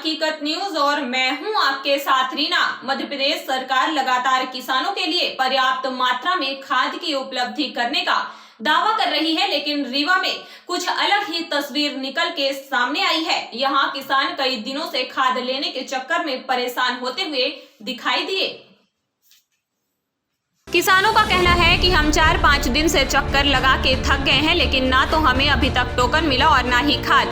हकीकत न्यूज और मैं हूं आपके साथ रीना। मध्य प्रदेश सरकार लगातार किसानों के लिए पर्याप्त मात्रा में खाद की उपलब्धि करने का दावा कर रही है, लेकिन रीवा में कुछ अलग ही तस्वीर निकल के सामने आई है। यहां किसान कई दिनों से खाद लेने के चक्कर में परेशान होते हुए दिखाई दिए। किसानों का कहना है कि हम 4-5 दिन से चक्कर लगा के थक गए हैं, लेकिन ना तो हमें अभी तक टोकन मिला और ना ही खाद।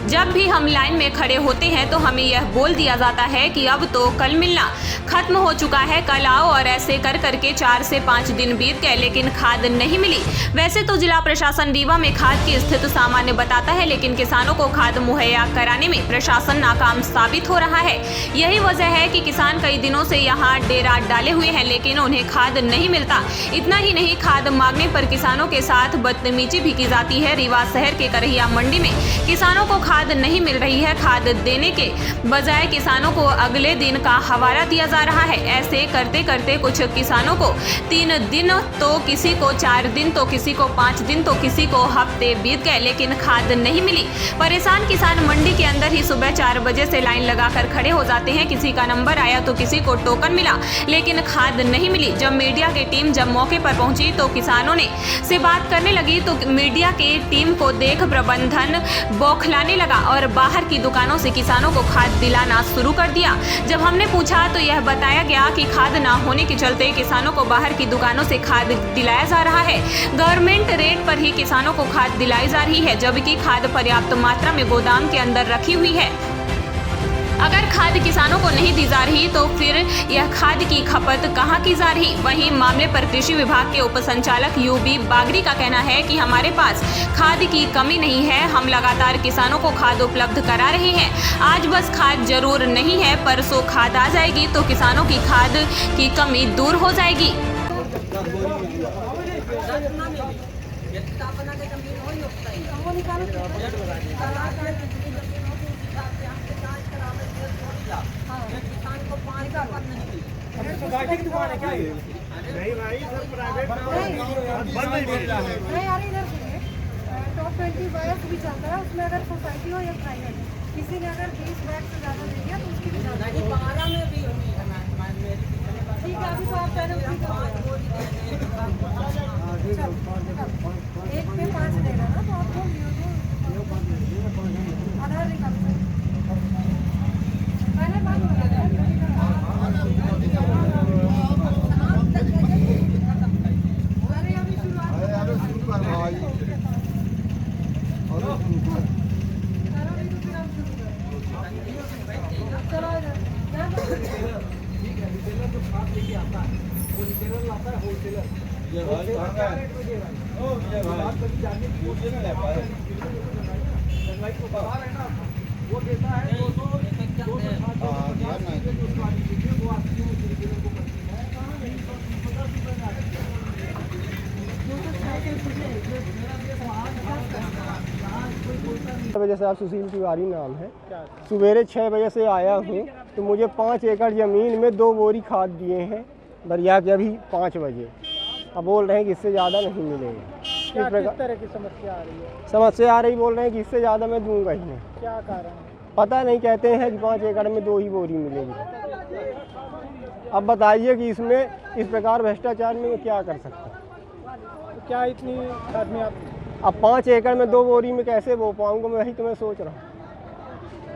जब भी हम लाइन में खड़े होते हैं तो हमें यह बोल दिया जाता है कि अब तो कल मिलना खत्म हो चुका है, कल आओ, और ऐसे कर करके 4 से 5 दिन बीत गए लेकिन खाद नहीं मिली। वैसे तो जिला प्रशासन रीवा में खाद की स्थिति सामान्य बताता है, लेकिन किसानों को खाद मुहैया कराने में प्रशासन नाकाम साबित हो रहा है। यही वजह है कि किसान कई दिनों से यहाँ डेरा डाले हुए हैं, लेकिन उन्हें खाद नहीं मिलता। इतना ही नहीं, खाद मांगने पर किसानों के साथ बदतमीजी भी की जाती है। रीवा शहर के करहिया मंडी में किसानों को खाद नहीं मिल रही है। खाद देने के बजाय किसानों को अगले दिन का हवाला दिया जा रहा है। ऐसे करते करते कुछ किसानों को 3 दिन, तो किसी को 4 दिन, तो किसी को 5 दिन, तो किसी को हफ्ते बीत गए, लेकिन खाद नहीं मिली। परेशान किसान मंडी के अंदर ही सुबह 4 बजे से लाइन लगाकर खड़े हो जाते हैं। किसी का नंबर आया तो किसी को टोकन मिला, लेकिन खाद नहीं मिली। जब मीडिया की टीम जब मौके पर पहुंची तो किसानों ने से बात करने लगी तो मीडिया की टीम को देख प्रबंधन बौखलाने लगा और बाहर की दुकानों से किसानों को खाद दिलाना शुरू कर दिया। जब हमने पूछा तो यह बताया गया कि खाद ना होने के चलते किसानों को बाहर की दुकानों से खाद दिलाया जा रहा है। गवर्नमेंट रेट पर ही किसानों को खाद दिलाई जा रही है, जबकि खाद पर्याप्त मात्रा में गोदाम के अंदर रखी हुई है। अगर खाद किसानों को नहीं दी जा रही तो फिर यह खाद की खपत कहां की जा रही। वहीं मामले पर कृषि विभाग के उप संचालक यूबी बागरी का कहना है कि हमारे पास खाद की कमी नहीं है, हम लगातार किसानों को खाद उपलब्ध करा रहे हैं। आज बस खाद जरूर नहीं है, परसों खाद आ जाएगी तो किसानों की खाद की कमी दूर हो जाएगी। सोसाइटी की दुकान है क्या ये? नहीं भाई, सर प्राइवेट बंद नहीं मिल रहा है। नहीं यार, इधर सुनिए, टॉप 20 बैग्स भी चलता है, उसमें अगर सोसाइटी हो या प्राइवेट, किसी ने अगर 20 बैग से ज़्यादा ले लिया तो उसकी भी नहीं, 12 में भी होगी। ठीक है, अभी तो आप पहले उसकी एक पे 5 देना ना, तो आपको आधार निकाल पहले बात हो गया। वो देता है 200 वजह से आप सुशील तिवारी नाम है। सवेरे 6 बजे से आया हूँ तो मुझे 5 एकड़ ज़मीन में 2 बोरी खाद दिए हैं दरिया के अभी 5 बजे। अब बोल रहे हैं कि इससे ज़्यादा नहीं मिलेगा। किस तरह की समस्या आ रही है? समस्या आ रही, बोल रहे हैं कि इससे ज़्यादा मैं दूंगा ही नहीं। क्या कारण? पता नहीं, कहते हैं कि 5 एकड़ में 2 ही बोरी मिलेगी। अब बताइए कि इसमें इस प्रकार भ्रष्टाचार में मैं क्या कर सकता हूँ? तो क्या इतनी खाद में आप अब 5 एकड़ में 2 बोरी में कैसे बो पाऊँगा, मैं वही तो मैं सोच रहा हूँ।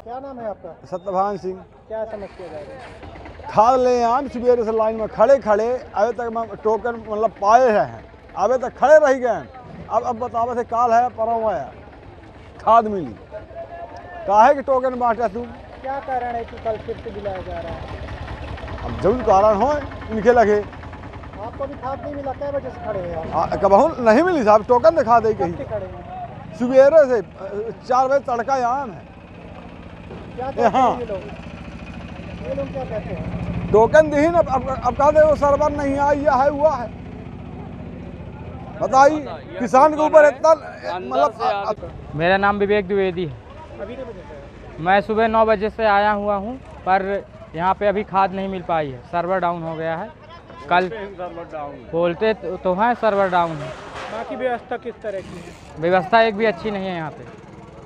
क्या नाम है आपका? सत्यभान सिंह। क्या समस्या जा रही है? खाद ले आए सवेरे से लाइन में खड़े खड़े अभी तक मैं टोकन मतलब पाए हैं, अभी तक खड़े रह गए। अब बतावे से काल है परव आया खाद मिली, काहे कि टोकन बांटा तू? क्या कारण है कि कल फिर से दिलाया जा रहा है? अब जब कारण हो इनके लगे। आपको भी खाद नहीं मिला, कै बजे से खड़े हैं आप? कबहू नहीं मिली साहब, टोकन दिखा दे कहीं। खड़े हैं सवेरे से 4 बजे तड़का यहाँ है। क्या कहते हैं ये लोग क्या कहते हैं? टोकन दी न, अब कहा दे वो सर्वर नहीं आई, यह है हुआ है। बताइए किसान के ऊपर इतना मतलब। मेरा नाम विवेक द्विवेदी है। मैं सुबह 9 बजे से आया हुआ हूँ, पर यहाँ पे अभी खाद नहीं मिल पाई है, सर्वर डाउन हो गया है। कल बोलते तो हैं सर्वर डाउन है। बाकी व्यवस्था किस तरह की है? व्यवस्था एक भी अच्छी नहीं है यहाँ पे।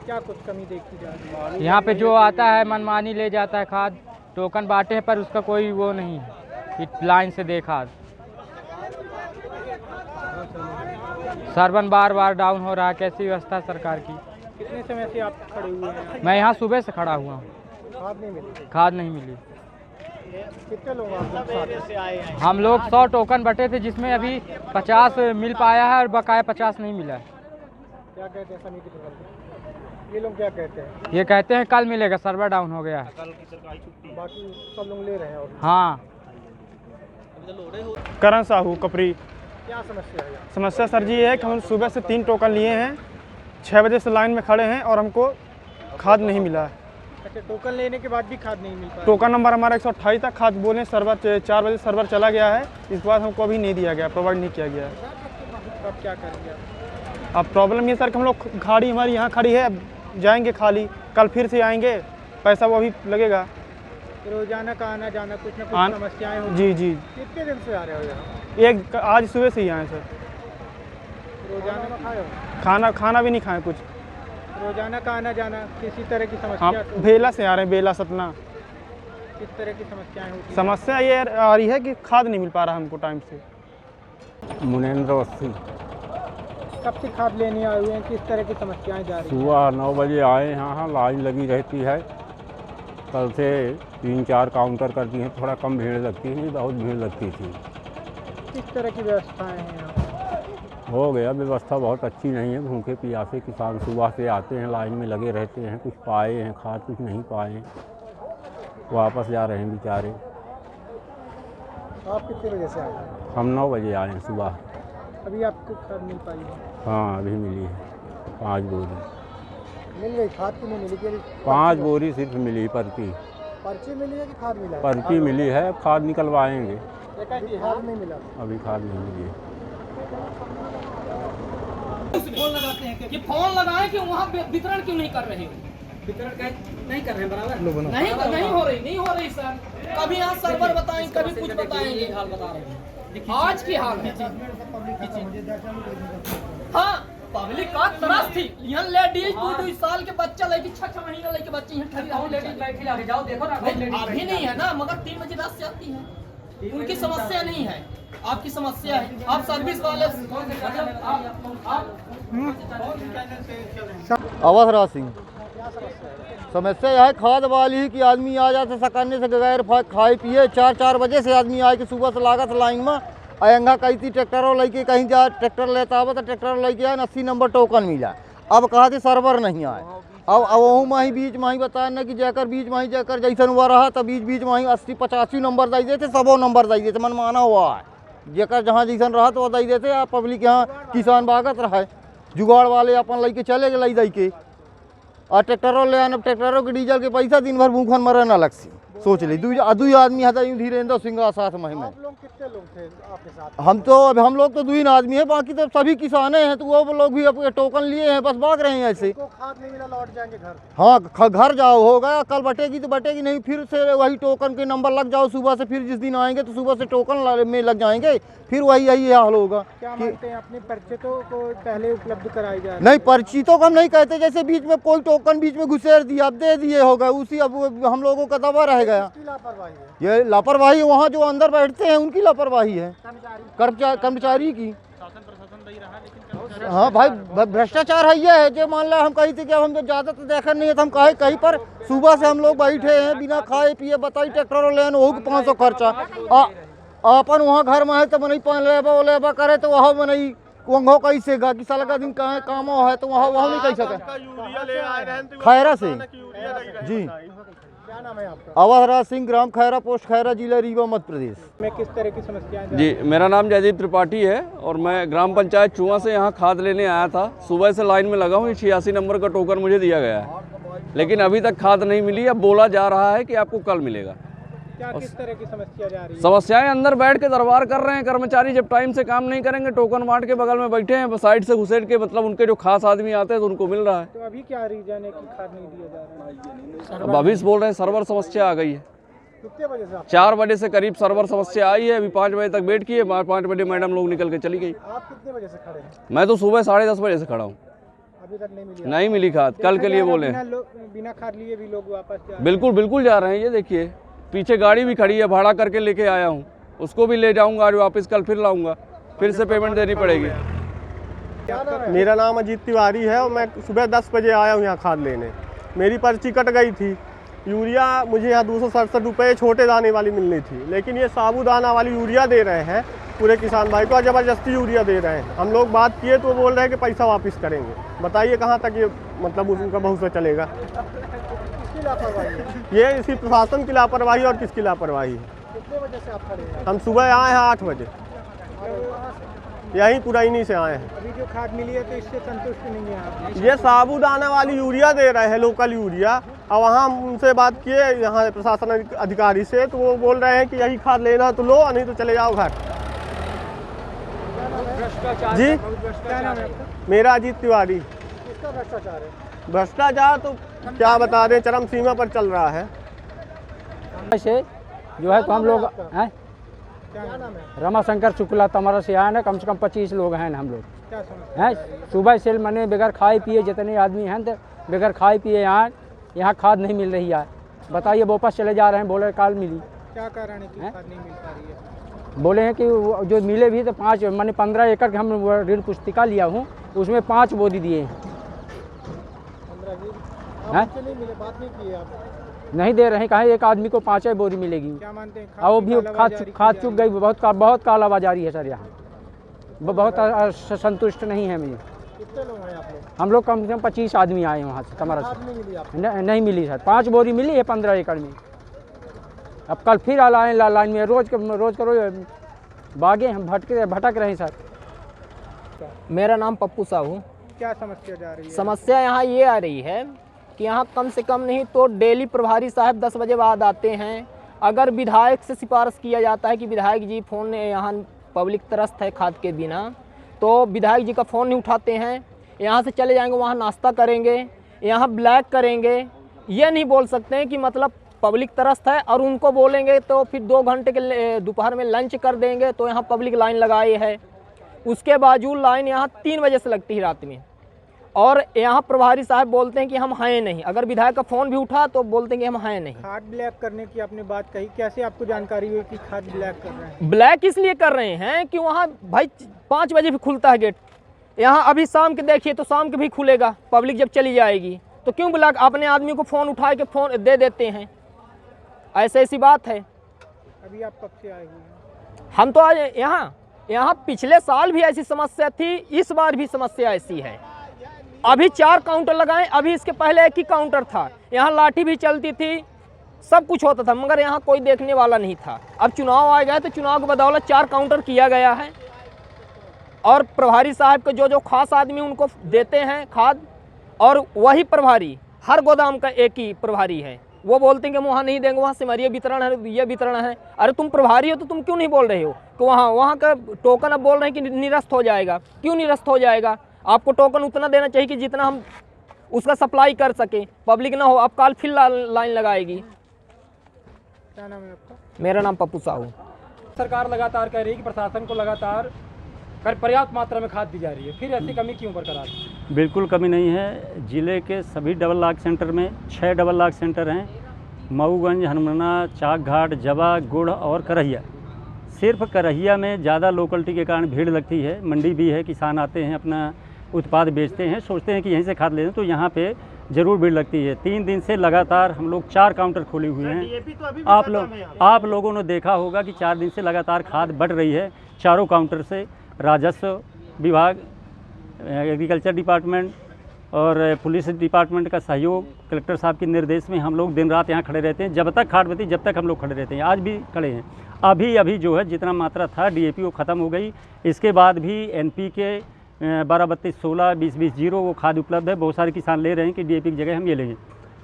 क्या कुछ कमी देखी जा रही है? यहाँ पे जो आता है मनमानी ले जाता है खाद, टोकन बांटे हैं पर उसका कोई वो नहीं है कि लाइन से दे खाद। सर्वन बार बार डाउन हो रहा है, कैसी व्यवस्था है सरकार की? कितने समय से आप खड़े हुए हैं? मैं यहाँ सुबह से खड़ा हुआ हूँ, खाद नहीं मिली। खाद नहीं मिली। कितने लोग आप लोग साथ से आए हैं? हम लोग 100 टोकन बटे थे जिसमें अभी 50 मिल पाया है और बकाया 50 नहीं मिला है। क्या कहते हैं समिति प्रबंधक? ये लोग क्या कहते हैं? ये कहते हैं कल मिलेगा, सर्वर डाउन हो गया है। बाकी सब लोग ले रहे हैं और हाँ। करण साहू कपरी। क्या समस्या है? समस्या सर जी ये है कि हम सुबह से 3 टोकन लिए हैं, 6 बजे से लाइन में खड़े हैं और हमको खाद नहीं मिला है। अच्छा, टोकन लेने के बाद भी खाद नहीं मिल पाया? टोकन नंबर हमारा 128 था, खाद बोले सर्वर 4 बजे सर्वर चला गया है, इस बार हमको अभी नहीं दिया गया, प्रोवाइड नहीं किया गया है। अब क्या करेंगे आप? अब प्रॉब्लम ये सर कि हम लोग गाड़ी हमारी यहाँ खड़ी है, अब जाएंगे खाली, कल फिर से आएंगे, पैसा वो भी लगेगा। रोजाना का आना जाना कुछ ना आन- कुछ समस्याएं होती जी जी, कितने दिन से आ रहे हो यहाँ? एक आज सुबह से ही आए सर। रोजाना में खाए हो? खाना भी नहीं खाए कुछ। रोजाना का आना जाना किसी तरह की हम समस्या बेला से आ रहे हैं, बेला सतना। किस तरह की समस्याएं होती हैं? समस्या ये आ रही है कि खाद नहीं मिल पा रहा हमको टाइम से। मुनेंद्र अवस्थी। कब से खाद लेने आए हुए हैं? किस तरह की समस्याएं जा रही हैं? सुबह 9 बजे आए यहाँ, लाइन लगी रहती है। कल से 3-4 काउंटर कर दिए हैं, थोड़ा कम भीड़ लगती है, बहुत भीड़ लगती थी। किस तरह की व्यवस्थाएं हैं यहाँ? हो गया, व्यवस्था बहुत अच्छी नहीं है। भूखे प्यासे किसान सुबह से आते हैं, लाइन में लगे रहते हैं, कुछ पाए हैं खाद, कुछ नहीं पाए हैं, वापस जा रहे हैं बेचारे। आप कितने बजे से आए हैं? हम 9 बजे आए हैं सुबह। अभी आपको खाद मिल पाई है? हाँ, अभी मिली है 5 बोरी। मिल गई खाद की नहीं मिली? कि 5 बोरी सिर्फ मिली, पर्ची मिली है कि खाद मिला है? पर्ची मिली है, अब खाद निकलवाएंगे। खाद नहीं मिला। अभी खाद नहीं मिली है। कि फोन लगाएं कि वहाँ वितरण क्यों नहीं कर रहे हो? वितरण नहीं कर रहे हैं बराबर? नहीं हो रही सर। कभी यहाँ सर्वर बताएं, कभी कुछ बताएंगे। हाल बता रहे हैं, आज की हाल है। हाँ, पब्लिक का त्रस्त थी। यहाँ लेडीज 2 साल के बच्चा लेके 6 महीना लेके बच्चे यहाँ ठहरी लेडीज बैठी लगे जाओ देखो ना। अभी नहीं है ना, मगर 3 बजे रात से आती है। उनकी समस्या नहीं है, आपकी समस्या है। आप सर्विस वाले मतलब अवधराज सिंह। समस्या यह है खाद वाली ही कि आदमी आ जाते सकने से बगैर खाए पिए 4 बजे से आदमी आए कि सुबह से लागत लाइन में अयंगा कही थी ट्रैक्टरों लेके कहीं जा ट्रैक्टर लेता हुआ तो ट्रैक्टर लेके आए 80 नंबर टोकन मिला। अब कहा थे सर्वर नहीं आए। अब वह में ही बीच में ही बताया ना कि जाकर बीच में ही जाकर जैसन हुआ रहा तो बीच में ही 80-85 नंबर दे देते, 100 नंबर दे देते, मनमाना हुआ है। जेकर जहाँ जैसन रहा तो वह दे देते। आप पब्लिक यहाँ किसान बागत रहा है, जुगाड़ वाले अपन लेके चले गए दे के। और ट्रैक्टरों ले आने, ट्रैक्टरों के डीजल के पैसा दिन भर भूखन मरे न लग सी। सोच ली दू आदमी है यूँ धीरेन्द्र सिंह साथ में। आप लोग कितने लोग थे आपके साथ? हम लोग तो 2 आदमी हैं, बाकी तो सभी किसाने हैं। तो वो लोग भी अपने टोकन लिए हैं, बस भाग रहे हैं ऐसे। खाद नहीं मिला, लौट जाएंगे घर? हाँ, घर जाओ, हो गया। कल बटेगी तो बटेगी नहीं, फिर से वही टोकन के नंबर लग जाओ सुबह से। फिर जिस दिन आएंगे तो सुबह से टोकन में लग जाएंगे, फिर यही हाल होगा। क्या मानते हैं अपने पर्चेतों को पहले उपलब्ध कराई जाए? नहीं, पर्ची तो हम नहीं कहते। जैसे बीच में कोई टोकन बीच में घुसेर दिया, अब दे दिए होगा, उसी अब हम लोगों का दबा रह गया। लापरवाही है ये लापरवाही वहाँ जो अंदर बैठते हैं उनकी लापरवाही है, कर्मचारी की। हाँ भाई, भ्रष्टाचार है ये है। जो मान लो हम कही थे कि अब हम ज़्यादा तो देखा नहीं है तो हम कहे कहीं पर सुबह से हम लोग बैठे हैं बिना खाए पिए। बताइए ट्रैक्टर ले हो 500 खर्चा, अपन वहाँ घर में है तो नहीं पान लेबा करे तो वहाँ में नहीं वहाँ कैसे गा कि साल का दिन कहाँ काम है तो वहाँ नहीं कह सके। खैरा से जी। क्या नाम है आपका? अवधराज सिंह, ग्राम खैरा, पोस्ट खैरा, जिला रीवा, मध्य प्रदेश में। किस तरह की समस्याएं? जी, मेरा नाम जयदीप त्रिपाठी है और मैं ग्राम पंचायत चुआ से यहाँ खाद लेने आया था। सुबह से लाइन में लगा हूँ। 86 नंबर का टोकन मुझे दिया गया है, लेकिन अभी तक खाद नहीं मिली। अब बोला जा रहा है कि आपको कल मिलेगा। क्या किस तरह की समस्या जा रही है? समस्याएं अंदर बैठ के दरबार कर रहे हैं कर्मचारी। जब टाइम से काम नहीं करेंगे, टोकन बांट के बगल में बैठे हैं, साइड से घुसेड़ के, मतलब उनके जो खास आदमी आते हैं तो उनको मिल रहा है। तो अभी क्या रीजन है कि खाद नहीं दिया जा रहा है? अब अभी बोल रहे हैं सर्वर समस्या आ गई है। कितने बजे से? 4 बजे से करीब सर्वर समस्या आई है। अभी 5 बजे तक वेट किए, 5 बजे मैडम लोग निकल के चली गई। आप कितने बजे से खड़े हैं? मैं तो सुबह 10:30 बजे से खड़ा हूँ। अभी तक नहीं मिली? नहीं मिली खाद, कल के लिए बोले। बिना खाद लिए भी लोग वापस जा रहे हैं। बिल्कुल बिल्कुल जा रहे हैं। ये देखिए पीछे गाड़ी भी खड़ी है, भाड़ा करके लेके आया हूँ, उसको भी ले जाऊँगा और वापस कल फिर लाऊँगा, फिर से पेमेंट देनी पड़ेगी। मेरा नाम अजीत तिवारी है और मैं सुबह 10 बजे आया हूँ यहाँ खाद लेने। मेरी पर्ची कट गई थी। यूरिया मुझे यहाँ 267 रुपये छोटे दाने वाली मिलनी थी, लेकिन ये साबुदाना वाली यूरिया दे रहे हैं पूरे किसान भाई को और ज़बरदस्ती यूरिया दे रहे हैं। हम लोग बात किए तो वो बोल रहे हैं कि पैसा वापस करेंगे। बताइए कहाँ तक ये मतलब उनका भरोसा चलेगा? किसकी लापरवाही है? ये इसी प्रशासन की लापरवाही और किसकी लापरवाही है? कितने बजे से आप खड़े हैं? हम सुबह आए हैं 8 बजे, यहीं पुरानी से आए हैं। अभी जो खाद मिली है तो इससे संतुष्ट नहीं है आप? ये साबुदाना वाली यूरिया दे रहे हैं, लोकल यूरिया। और वहाँ हम उनसे बात किए यहाँ प्रशासन अधिकारी से, तो वो बोल रहे हैं कि यही खाद लेना तो लो, नहीं तो चले जाओ घर। जी क्या नाम है आपका? मेरा अजीत तिवारी। किसका भ्रष्टाचार है? भ्रष्टाचार तो क्या बता दें, चरम सीमा पर चल रहा है। से जो है तो हम लोग हैं, क्या नाम है? रमाशंकर शुक्ला तमरा से आए ना, कम से कम 25 लोग हैं हम लोग क्या समस्या हैं। सुबह से मैंने बगैर खाए पिए जितने आदमी हैं तो बगैर खाए पिए यहाँ खाद नहीं मिल रही है। बताइए वापस चले जा रहे हैं, बोले कल मिली। क्या कारण है कि खाद नहीं मिल पा रही है? बोले हैं कि जो मिले भी तो 5 मैंने 15 एकड़ के हम ऋण पुस्तिका लिया हूँ, उसमें 5 बोरी दिए हैं। 15 नहीं मिले, बात नहीं की आप? नहीं दे रहे हैं, कहा एक आदमी को 5 बोरी मिलेगी। क्या मानते हैं? और वो भी खाद चुक गई। बहुत कालाबाजारी है सर यहाँ, बहुत संतुष्ट नहीं है मुझे। कितने लोग हैं आप लोग? हम लोग कम से कम 25 आदमी आए हैं वहाँ से तमरा खाद से। नहीं मिली आपको? नहीं मिली सर, 5 बोरी मिली है 15 एकड़ में। अब कल फिर आए लाइन में, रोज करो बागे हम भटक रहे हैं सर। मेरा नाम पप्पू साहू। क्या समस्या जा रही है? समस्या यहाँ ये आ रही है कि यहाँ कम से कम नहीं तो डेली प्रभारी साहब 10 बजे बाद आते हैं। अगर विधायक से सिफारिश किया जाता है कि विधायक जी फ़ोन यहाँ पब्लिक त्रस्त है खाद के बिना, तो विधायक जी का फ़ोन नहीं उठाते हैं। यहाँ से चले जाएंगे, वहाँ नाश्ता करेंगे, यहाँ ब्लैक करेंगे। ये नहीं बोल सकते हैं कि मतलब पब्लिक तरस्त है और उनको बोलेंगे तो फिर 2 घंटे के दोपहर में लंच कर देंगे तो यहाँ पब्लिक लाइन लगाई है। उसके बावजूद लाइन यहाँ 3 बजे से लगती है रात में, और यहाँ प्रभारी साहब बोलते हैं कि हम हैं नहीं। अगर विधायक का फ़ोन भी उठा तो बोलते हैं कि हम हैं नहीं। खाद ब्लैक करने की आपने बात कही, कैसे आपको जानकारी हुई कि खाद ब्लैक कर रहे हैं? ब्लैक इसलिए कर रहे हैं कि वहाँ भाई 5 बजे भी खुलता है गेट, यहाँ अभी शाम के देखिए तो शाम के भी खुलेगा, पब्लिक जब चली जाएगी तो क्यों ब्लैक? अपने आदमी को फ़ोन उठा के फ़ोन दे देते हैं, ऐसी बात है। अभी आप कब से आए हुए हैं? हम तो आज यहाँ पिछले साल भी ऐसी समस्या थी, इस बार भी समस्या ऐसी है। अभी 4 काउंटर लगाए, अभी इसके पहले 1 ही काउंटर था। यहाँ लाठी भी चलती थी, सब कुछ होता था, मगर यहाँ कोई देखने वाला नहीं था। अब चुनाव आ गया तो चुनाव की बदौलत 4 काउंटर किया गया है, और प्रभारी साहब के जो खास आदमी उनको देते हैं खाद, और वही प्रभारी हर गोदाम का एक ही प्रभारी है। वो बोलते हैं कि हम वहाँ नहीं देंगे, वहाँ सिमरिया वितरण है, ये वितरण है। अरे तुम प्रभारी हो तो तुम क्यों नहीं बोल रहे हो कि वहाँ का टोकन अब बोल रहे हैं कि निरस्त हो जाएगा? क्यों निरस्त हो जाएगा? आपको टोकन उतना देना चाहिए कि जितना हम उसका सप्लाई कर सकें, पब्लिक ना हो। अब कल फिर लाइन लगाएगी। क्या नाम है आपका? मेरा नाम पप्पू साहू। सरकार लगातार कह रही है कि प्रशासन को लगातार पर्याप्त मात्रा में खाद दी जा रही है, फिर ऐसी कमी क्यों बरकरार? बिल्कुल कमी नहीं है। ज़िले के सभी डबल लाख सेंटर में 6 डबल लाख सेंटर हैं। मऊगंज, हनुमना, चाक घाट, जवा, गुड़ और करहिया। सिर्फ करहिया में ज़्यादा लोकलिटी के कारण भीड़ लगती है। मंडी भी है, किसान आते हैं, अपना उत्पाद बेचते हैं, सोचते हैं कि यहीं से खाद ले लें, तो यहाँ पे ज़रूर भीड़ लगती है। 3 दिन से लगातार हम लोग 4 काउंटर खोले हुए हैं। आप लोगों ने देखा होगा कि 4 दिन से लगातार खाद बढ़ रही है। चारों काउंटर से राजस्व विभाग, एग्रीकल्चर डिपार्टमेंट और पुलिस डिपार्टमेंट का सहयोग, कलेक्टर साहब के निर्देश में हम लोग दिन रात यहाँ खड़े रहते हैं। जब तक खाद बची जब तक हम लोग खड़े रहते हैं। आज भी खड़े हैं। अभी जो है जितना मात्रा था DAP वो ख़त्म हो गई। इसके बाद भी NPK 12-32-16, 20-20-0 वो खाद उपलब्ध है। बहुत सारे किसान ले रहे हैं कि DAP की जगह हम ये लेंगे।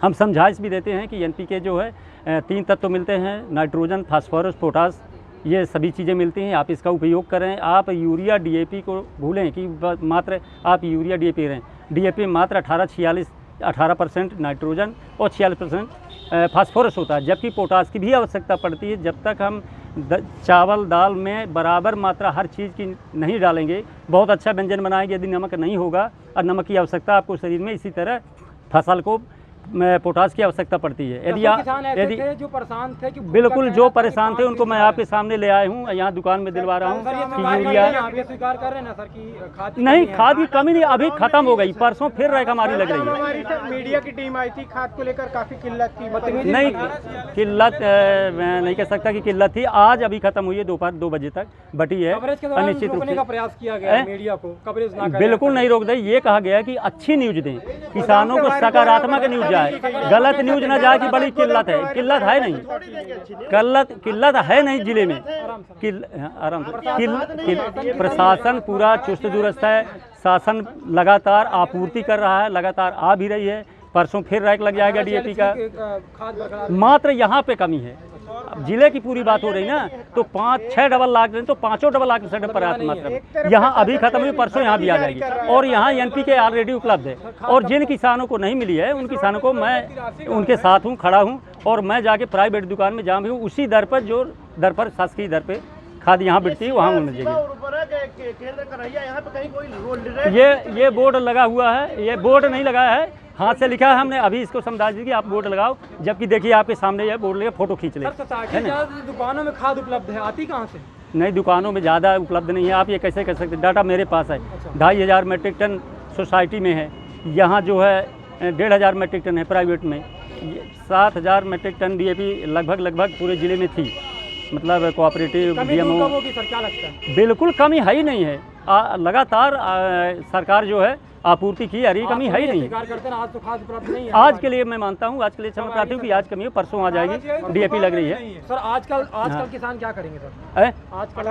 हम समझाइश भी देते हैं कि NPK जो है 3 तत्व मिलते हैं, नाइट्रोजन, फास्फोरस, पोटास, ये सभी चीज़ें मिलती हैं। आप इसका उपयोग करें। आप यूरिया DAP को भूलें कि मात्र आप यूरिया DAP रहें। DAP मात्र 18% नाइट्रोजन और 46% फास्फोरस होता है, जबकि पोटास की भी आवश्यकता पड़ती है। जब तक हम चावल दाल में बराबर मात्रा हर चीज़ की नहीं डालेंगे, बहुत अच्छा व्यंजन बनाएंगे, यदि नमक नहीं होगा और नमक की आवश्यकता आपको शरीर में, इसी तरह फसल को पोटास की आवश्यकता पड़ती है। यदि जो परेशान थे बिल्कुल जो परेशान थे उनको मैं आपके सामने ले आया हूँ, यहाँ दुकान में दिलवा रहा हूँ कि यूरिया स्वीकार कर रहे हैं ना सर कि खाद नहीं, खाद की कमी नहीं, अभी खत्म हो गई, परसों फिर रैक हमारी लग रही है। हमारी सर मीडिया की टीम आई थी, खाद को लेकर काफी किल्लत थी। नहीं किल्लत मैं नहीं कह सकता कि किल्लत थी, आज अभी खत्म हुई है, दोपहर 2 बजे तक बटी है। अनिश्चित रूप से प्रयास किया गया मीडिया को कवरेज ना बिल्कुल नहीं रोक दे, ये कहा गया कि अच्छी न्यूज दें, किसानों को सकारात्मक न्यूज जाए, गलत न्यूज ना जाए कि बड़ी किल्लत है। किल्लत है नहीं, किल्लत है नहीं जिले में। आराम से प्रशासन पूरा चुस्त दुरुस्त है, शासन लगातार आपूर्ति कर रहा है, लगातार आ भी रही है। परसों फिर रैक लग जाएगा डीएपी का। मात्र यहाँ पे कमी है, अब जिले की पूरी बात हो रही ना, तो 5-6 डबल लाख दें तो 5 डबल लाख से पर्याप्त मात्रा में यहाँ अभी खत्म हुई, परसों यहाँ भी आ जाएगी। और यहाँ एनपीके ऑलरेडी उपलब्ध है, और जिन किसानों को नहीं मिली है उन किसानों को मैं उनके साथ हूँ, खड़ा हूँ, और मैं जाके प्राइवेट दुकान में जहाँ भी हूँ उसी दर पर, जो दर पर शासकीय दर पे खाद यहाँ बिकती है वहाँ मिल जाएगी। ये बोर्ड लगा हुआ है, ये बोर्ड नहीं लगाया है, हाथ से लिखा है हमने, अभी इसको समझा दीजिए कि आप बोर्ड लगाओ, जबकि देखिए आपके सामने ये बोर्ड लगे, फोटो खींच ले। दुकानों में खाद उपलब्ध है, आती कहाँ से? नहीं, दुकानों में ज़्यादा उपलब्ध नहीं है, आप ये कैसे कर सकते? डाटा मेरे पास है। 2500 मेट्रिक टन सोसाइटी में है, यहाँ जो है 1500 मेट्रिक टन है प्राइवेट में, 7000 मेट्रिक टन डीएपी लगभग पूरे ज़िले में थी, मतलब कोऑपरेटिव डीएमओ। क्या लगता है? बिल्कुल कमी है ही नहीं है, लगातार सरकार जो है आपूर्ति की, अरे कमी है ही नहीं। करते हैं, आज तो खाद उपलब्ध नहीं है। आज के लिए मैं मानता हूँ, आज के लिए समय प्रार्थी हूँ कि आज कमी है, परसों आ जाएगी, डीएपी लग रही है। सर आजकल किसान क्या करेंगे सर? आजकल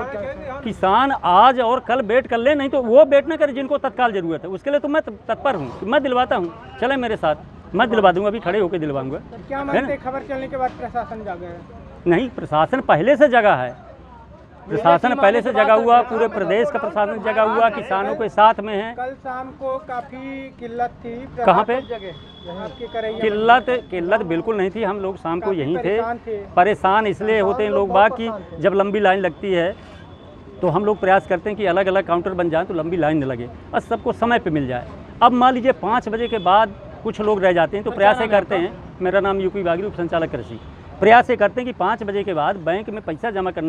किसान आज और कल वेट कर ले, नहीं तो वो वेट ना करे जिनको तत्काल जरूरत है, उसके लिए तो मैं तत्पर हूँ, मैं दिलवाता हूँ, चले मेरे साथ, मैं दिलवा दूंगा, अभी खड़े होकर दिलवाऊंगा। क्या मानते, खबर चलने के बाद प्रशासन जागा है? नहीं, प्रशासन पहले से जगा है, प्रशासन पहले से जगा हुआ, पूरे प्रदेश का प्रशासन जगा हुआ, किसानों के साथ में है। कल शाम को काफी किल्लत थी, कहाँ पे? आपके किल्लत बिल्कुल नहीं थी, हम लोग शाम को यहीं थे। परेशान इसलिए होते हैं लोग बाग कि जब लंबी लाइन लगती है तो हम लोग प्रयास करते हैं कि अलग अलग काउंटर बन जाए तो लंबी लाइन न लगे और सबको समय पे मिल जाए। अब मान लीजिए 5 बजे के बाद कुछ लोग रह जाते हैं, तो प्रयास ये करते हैं, मेरा नाम यूपी बागरी उप संचालक कृषि, प्रयास ये करते हैं कि 5 बजे के बाद बैंक में पैसा जमा करना